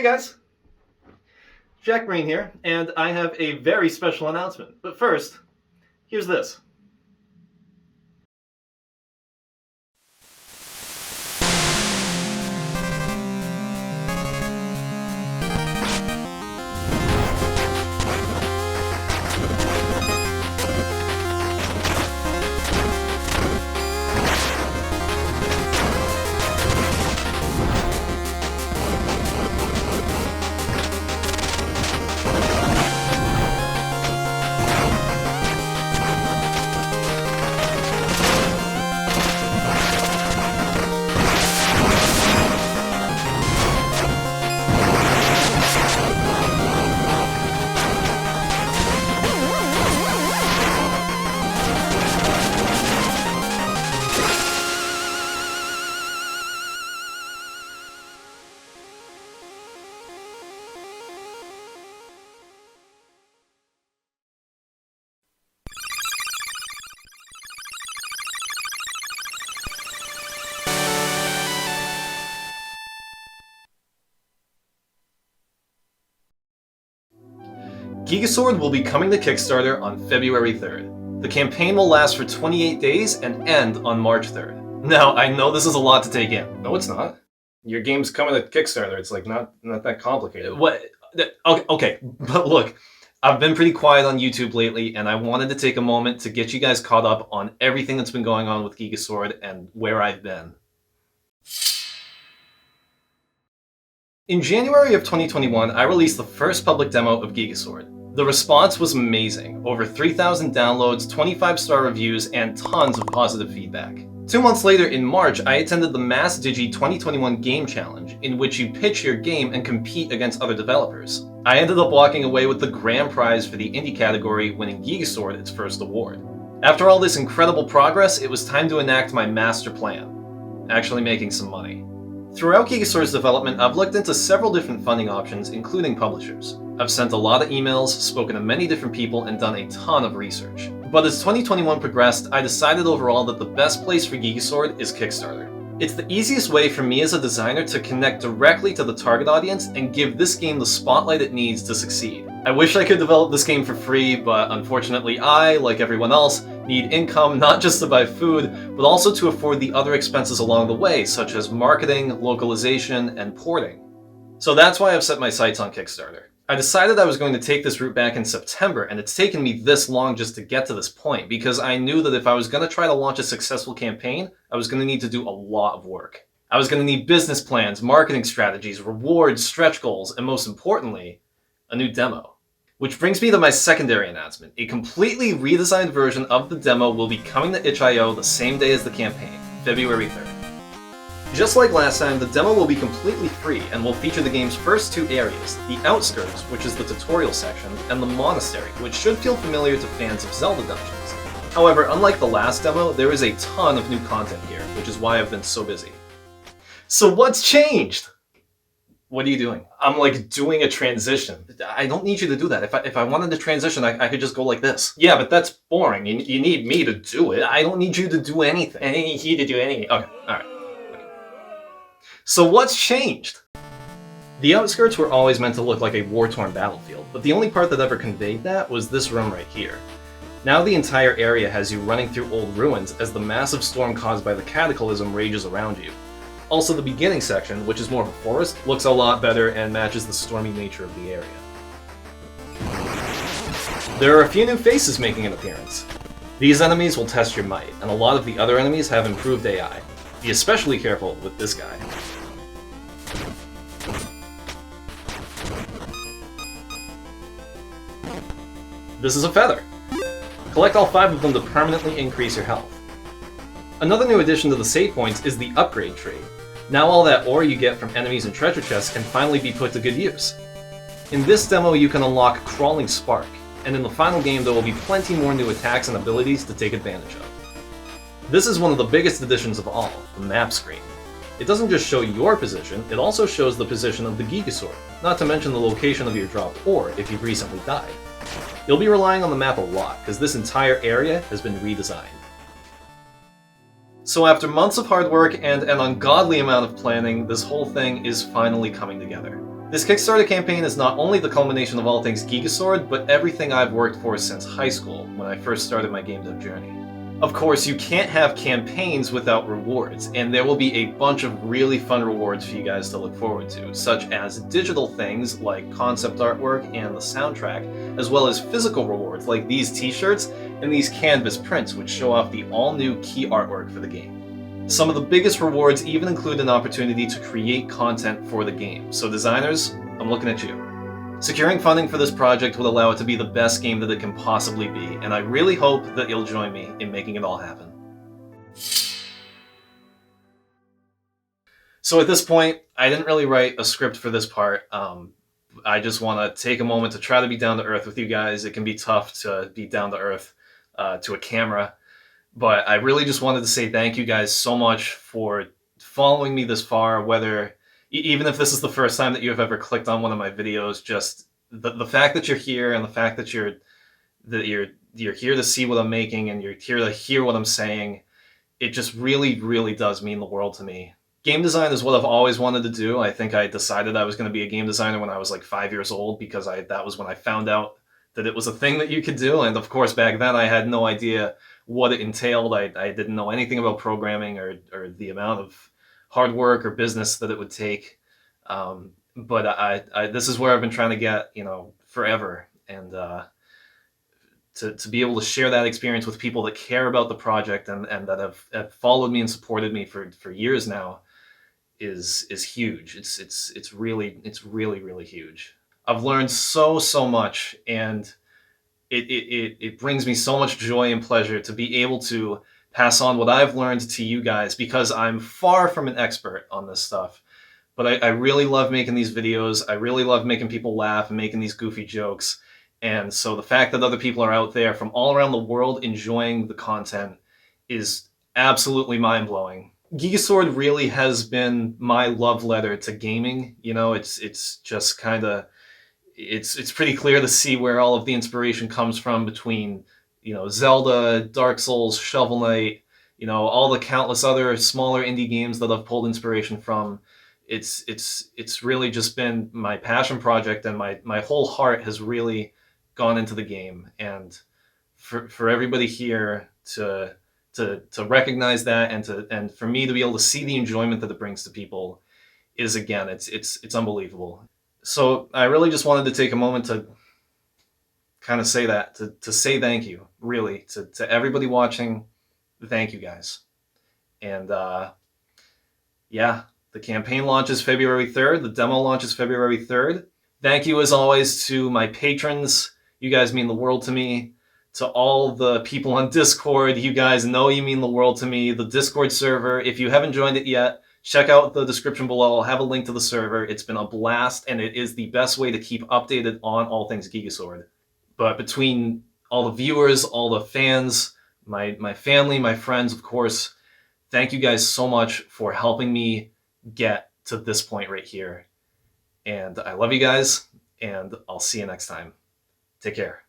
Hey guys, Jack Green here, and I have a very special announcement. But first, here's this. GigaSword will be coming to Kickstarter on February 3rd. The campaign will last for 28 days and end on March 3rd. Now, I know this is a lot to take in. No, it's not. Your game's coming to Kickstarter. It's like not that complicated. What? Okay, but look, I've been pretty quiet on YouTube lately, and I wanted to take a moment to get you guys caught up on everything that's been going on with GigaSword and where I've been. In January of 2021, I released the first public demo of GigaSword. The response was amazing. Over 3,000 downloads, 25-star reviews, and tons of positive feedback. 2 months later, in March, I attended the Mass Digi 2021 Game Challenge, in which you pitch your game and compete against other developers. I ended up walking away with the grand prize for the indie category, winning GigaSword its first award. After all this incredible progress, it was time to enact my master plan. Actually making some money. Throughout GigaSword's development, I've looked into several different funding options, including publishers. I've sent a lot of emails, spoken to many different people, and done a ton of research. But as 2021 progressed, I decided overall that the best place for GigaSword is Kickstarter. It's the easiest way for me as a designer to connect directly to the target audience and give this game the spotlight it needs to succeed. I wish I could develop this game for free, but unfortunately I, like everyone else, need income not just to buy food, but also to afford the other expenses along the way, such as marketing, localization, and porting. So that's why I've set my sights on Kickstarter. I decided I was going to take this route back in September, and it's taken me this long just to get to this point, because I knew that if I was going to try to launch a successful campaign, I was going to need to do a lot of work. I was going to need business plans, marketing strategies, rewards, stretch goals, and most importantly, a new demo. Which brings me to my secondary announcement. A completely redesigned version of the demo will be coming to itch.io the same day as the campaign, February 3rd. Just like last time, the demo will be completely free and will feature the game's first 2 areas, the Outskirts, which is the tutorial section, and the Monastery, which should feel familiar to fans of Zelda dungeons. However, unlike the last demo, there is a ton of new content here, which is why I've been so busy. So what's changed? What are you doing? I'm like doing a transition. I don't need you to do that. If I wanted to transition, I could just go like this. Yeah, but that's boring. You need me to do it. I don't need you to do anything. I need you to do anything. Okay, alright. So what's changed? The Outskirts were always meant to look like a war-torn battlefield, but the only part that ever conveyed that was this room right here. Now the entire area has you running through old ruins as the massive storm caused by the Cataclysm rages around you. Also, the beginning section, which is more of a forest, looks a lot better and matches the stormy nature of the area. There are a few new faces making an appearance. These enemies will test your might, and a lot of the other enemies have improved AI. Be especially careful with this guy. This is a feather. Collect all 5 of them to permanently increase your health. Another new addition to the save points is the upgrade tree. Now all that ore you get from enemies and treasure chests can finally be put to good use. In this demo you can unlock Crawling Spark, and in the final game there will be plenty more new attacks and abilities to take advantage of. This is one of the biggest additions of all, the map screen. It doesn't just show your position, it also shows the position of the GigaSword, not to mention the location of your dropped ore if you've recently died. You'll be relying on the map a lot, because this entire area has been redesigned. So after months of hard work and an ungodly amount of planning, this whole thing is finally coming together. This Kickstarter campaign is not only the culmination of all things GigaSword, but everything I've worked for since high school, when I first started my game dev journey. Of course, you can't have campaigns without rewards, and there will be a bunch of really fun rewards for you guys to look forward to, such as digital things like concept artwork and the soundtrack, as well as physical rewards like these t-shirts and these canvas prints, which show off the all-new key artwork for the game. Some of the biggest rewards even include an opportunity to create content for the game, so designers, I'm looking at you. Securing funding for this project will allow it to be the best game that it can possibly be, and I really hope that you'll join me in making it all happen. So at this point, I didn't really write a script for this part. I just want to take a moment to try to be down to earth with you guys. It can be tough to be down to earth to a camera, but I really just wanted to say thank you guys so much for following me this far, whether even if this is the first time that you have ever clicked on one of my videos. Just the fact that you're here and the fact that you're here to see what I'm making and you're here to hear what I'm saying, it just really, really does mean the world to me. Game design is what I've always wanted to do. I think I decided I was going to be a game designer when I was like 5 years old, because that was when I found out that it was a thing that you could do. And of course, back then I had no idea what it entailed. I didn't know anything about programming or the amount of hard work or business that it would take. But this is where I've been trying to get, forever. And to be able to share that experience with people that care about the project and that have followed me and supported me for years now is huge. It's really, really huge. I've learned so much, and it brings me so much joy and pleasure to be able to pass on what I've learned to you guys, because I'm far from an expert on this stuff. But I really love making these videos. I really love making people laugh and making these goofy jokes. And so the fact that other people are out there from all around the world enjoying the content is absolutely mind-blowing. GigaSword really has been my love letter to gaming. It's just kind of, it's pretty clear to see where all of the inspiration comes from between, Zelda, Dark Souls, Shovel Knight, all the countless other smaller indie games that I've pulled inspiration from. It's really just been my passion project, and my whole heart has really gone into the game. And for everybody here to recognize that, and for me to be able to see the enjoyment that it brings to people is, again, it's unbelievable. So I really just wanted to take a moment to kind of say that, to say thank you, really, to everybody watching. Thank you guys. And yeah, the campaign launches February 3rd. The demo launches February 3rd. Thank you, as always, to my patrons. You guys mean the world to me. To all the people on Discord, you guys know you mean the world to me. The Discord server, if you haven't joined it yet, check out the description below. I'll have a link to the server. It's been a blast, and it is the best way to keep updated on all things GigaSword. But between all the viewers, all the fans, my family, my friends, of course, thank you guys so much for helping me get to this point right here. And I love you guys, and I'll see you next time. Take care.